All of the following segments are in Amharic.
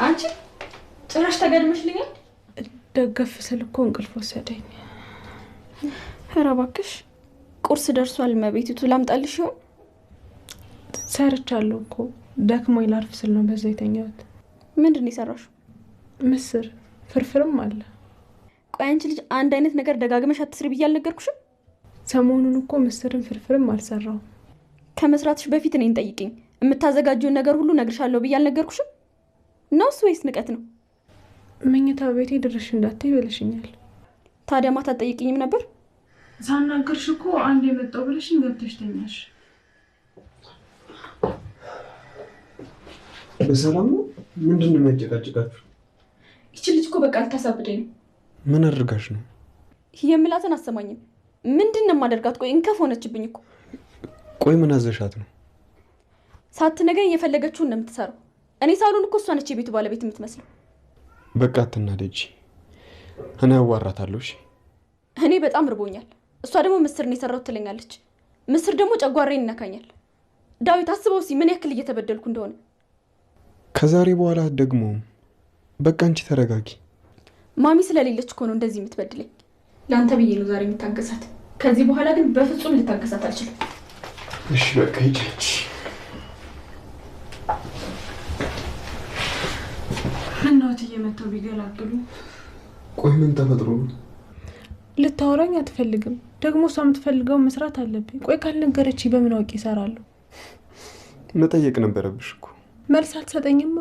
አንቺ ጭራሽ ተጋድመሽልኛል። ደገፍ ስል እኮ እንቅልፍ ወሰደኝ። ኧረ እባክሽ ቁርስ ደርሷል። መቤቲቱ ላምጣልሽ ይሆን? ሰርቻለሁ እኮ ደክሞኝ ላርፍ ስል ነው በዛ የተኛሁት። ምንድን ነው የሰራሽው? ምስር ፍርፍርም አለ። ቆይ አንቺ ልጅ አንድ አይነት ነገር ደጋግመሽ አትስሪ ብዬ አልነገርኩሽም? ሰሞኑን እኮ ምስርም ፍርፍርም አልሰራውም። ከመስራትሽ በፊት እኔን ጠይቂኝ። የምታዘጋጀውን ነገር ሁሉ ነግርሻለሁ ብዬ አልነገርኩሽም? ነውስ ወይስ ንቀት ነው? መኝታ ቤቴ ድርሽ እንዳትይ ብለሽኛል። ታዲያ ማታ አትጠይቂኝም ነበር? ሳናገርሽ እኮ አንድ የመጣው ብለሽኝ ገብተሽ ተኛሽ። በሰላም ነው? ምንድን ነው የሚያጨቃጭቃችሁ? ይቺ ልጅ እኮ በቃ ልታሳብደኝ ነው። ምን አድርጋሽ ነው? የምላትን አሰማኝም። ምንድን ነው የማደርጋት? ቆይ እንከፍ ሆነችብኝ እኮ። ቆይ ምን አዘሻት ነው? ሳትነግረኝ የፈለገችውን ነው የምትሰራው። እኔ ሳሎን እኮ እሷ ነች የቤቱ ባለቤት የምትመስለው። በቃ አትናደጂ፣ እኔ አዋራታለሁ። እሺ እኔ በጣም ርቦኛል። እሷ ደግሞ ምስር ነው የሰራሁት ትለኛለች። ምስር ደግሞ ጨጓራዬን ይነካኛል። ዳዊት አስበው እስኪ ምን ያክል እየተበደልኩ እንደሆነ። ከዛሬ በኋላ ደግሞ በቃ አንቺ ተረጋጊ። ማሚ ስለሌለች እኮ ነው እንደዚህ የምትበድለኝ። ለአንተ ብዬ ነው ዛሬ የምታገሳት። ከዚህ በኋላ ግን በፍጹም ልታገሳት አልችልም። እሺ በቃ ሂጂ። እናት እየመተው ቢገላግሉ። ቆይ ምን ተፈጥሮ ነው? ልታወራኝ አትፈልግም። ደግሞ እሷ የምትፈልገው መስራት አለብኝ። ቆይ ካልነገረች በምን አውቄ እሰራለሁ? መጠየቅ ነበረብሽ እኮ። መልስ አልሰጠኝማ።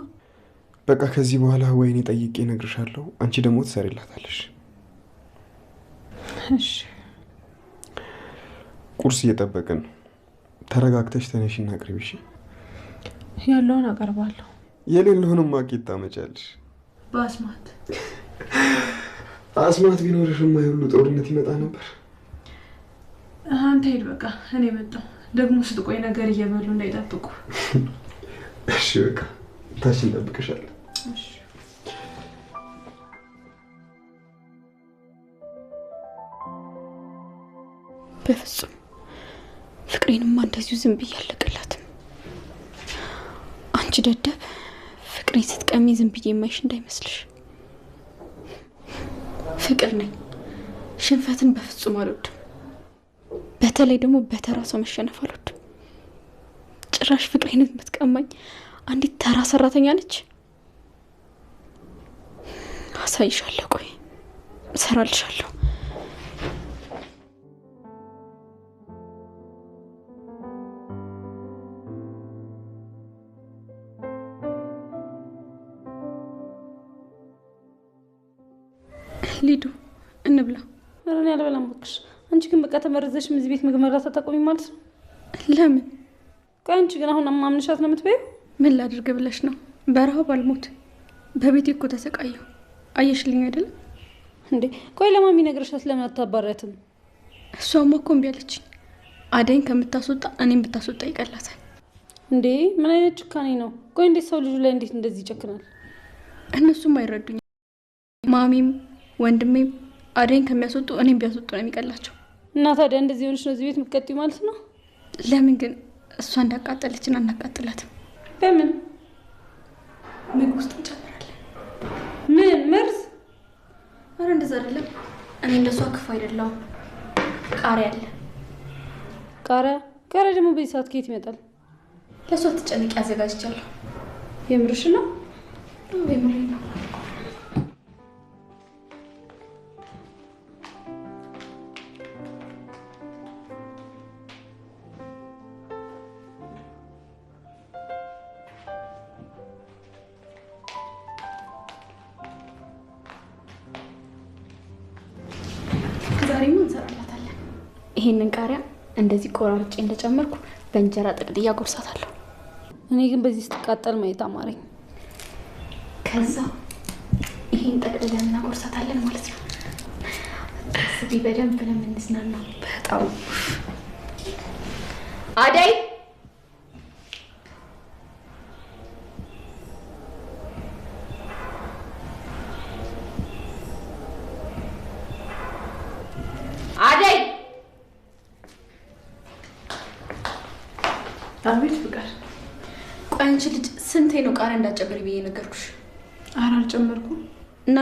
በቃ ከዚህ በኋላ ወይኔ ጠይቄ እነግርሻለሁ፣ አንቺ ደግሞ ትሰሪላታለሽ። እሺ ቁርስ እየጠበቅን ነው። ተረጋግተሽ ተነሽና አቅርቢ። እሺ ያለውን አቀርባለሁ። የሌለውንም ቂጣ ታመጫለሽ። በአስማት አስማት ቢኖርሽማ የሁሉ ጦርነት ይመጣ ነበር። አንተ ሂድ በቃ፣ እኔ መጣሁ። ደግሞ ስትቆይ ነገር እየበሉ እንዳይጠብቁ። እሺ በቃ ታች እንጠብቅሻለን። እሺ በፍጹም ፍቅሬንማ እንደዚሁ ዝም ብዬ አለቅላትም። አንቺ ደደብ፣ ፍቅሬን ስትቀሚ ዝም ብዬ የማይሽ እንዳይመስልሽ። ፍቅር ነኝ። ሽንፈትን በፍጹም አልወድም። በተለይ ደግሞ በተራ ሰው መሸነፍ አልወድም። ጭራሽ ፍቅሬን የምትቀማኝ አንዲት ተራ ሰራተኛ ነች። አሳይሻለሁ። ቆይ እሰራልሻለሁ። ሊዱ እንብላ። ኧረ እኔ አልበላም እባክሽ። አንቺ ግን በቃ ተመረዘሽ እዚህ ቤት ምግብ መብላት አታቆሚም ማለት ነው? ለምን? ቆይ አንቺ ግን አሁን ማምንሻት ነው የምትበይው? ምን ላድርግ ብለሽ ነው? በረሃብ አልሞት። በቤቴ እኮ ተሰቃየሁ። አየሽልኝ አይደለም እንዴ? ቆይ ለማሚ ነግረሻት ለምን አታባሪያትም? እሷማ እኮ እምቢ አለችኝ። አደይን ከምታስወጣ እኔም ብታስወጣ ይቀላታል። እንዴ ምን አይነት ጭካኔ ነው? ቆይ እንዴት ሰው ልጁ ላይ እንዴት እንደዚህ ይጨክናል? እነሱም አይረዱኝ። ማሚም ወንድሜም አደይን ከሚያስወጡ እኔም ቢያስወጡ ነው የሚቀላቸው። እና ታዲያ እንደዚህ ሆነሽ ነው እዚህ ቤት የምትቀጥዩ ማለት ነው? ለምን ግን እሷ እንዳቃጠለችን አናቃጥላትም? በምን ምግብ ውስጥ እንጨምራለን። ምን መርዝ? ኧረ እንደዛ አይደለም። እኔ እንደሷ ክፉ አይደለሁም። ቃሪያ አለ። ቃሪያ ደግሞ በዚህ ሰዓት ከየት ይመጣል? ለሷ ትጨነቂ አዘጋጅቻለሁ። የምርሽ ነው? የምሬ ነው። ዛሬማ እንሰራላታለን። ይሄንን ቃሪያ እንደዚህ ቆራርጬ እንደጨመርኩ በእንጀራ ጠቅልያ ጎርሳታለሁ። እኔ ግን በዚህ ስትቃጠል ማየት አማረኝ። ከዛ ይሄን ጠቅልለን እናጎርሳታለን ማለት ነው። እስቲ በደንብ ነው የምንዝናናው። በጣም አደይ አደይ አቤት ፍቅር። ቆይ አንቺ ልጅ ስንቴ ነው ቃሪያ እንዳጨምሪ ብዬ ነገርኩሽ? ኧረ አልጨመርኩም እና